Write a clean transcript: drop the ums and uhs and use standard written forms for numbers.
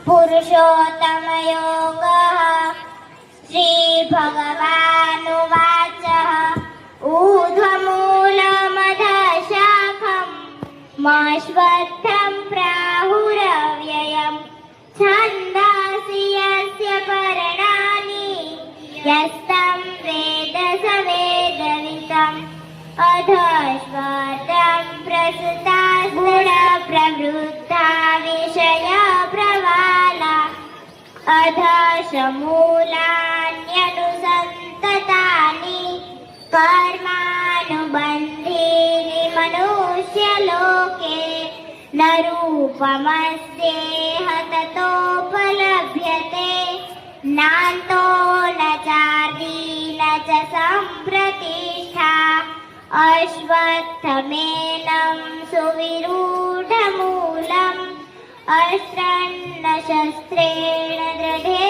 पुरुषोत्तमयोगः। श्रीभगवानुवाच ऊर्ध्वमूलमधःशाखम् मश्वत्थं प्राहुरव्ययम् छन्दांसि यस्य पर्णानि यस्तं वेद स वेदवितम् अधश्वर्धं प्रसुताः गुणप्रवृद्धा विषयप्रवाला अधशमूलान्यनुसन्ततानि कर्मानुबन्धीनि मनुष्यलोके न रूपमस्येह ततोपलभ्यते नान्तो न चार्दी न च सम्प्रतिष्ठा अश्वत्थमेनं सुविरूढमूलम् अश्रन्न शस्त्रेण दृढे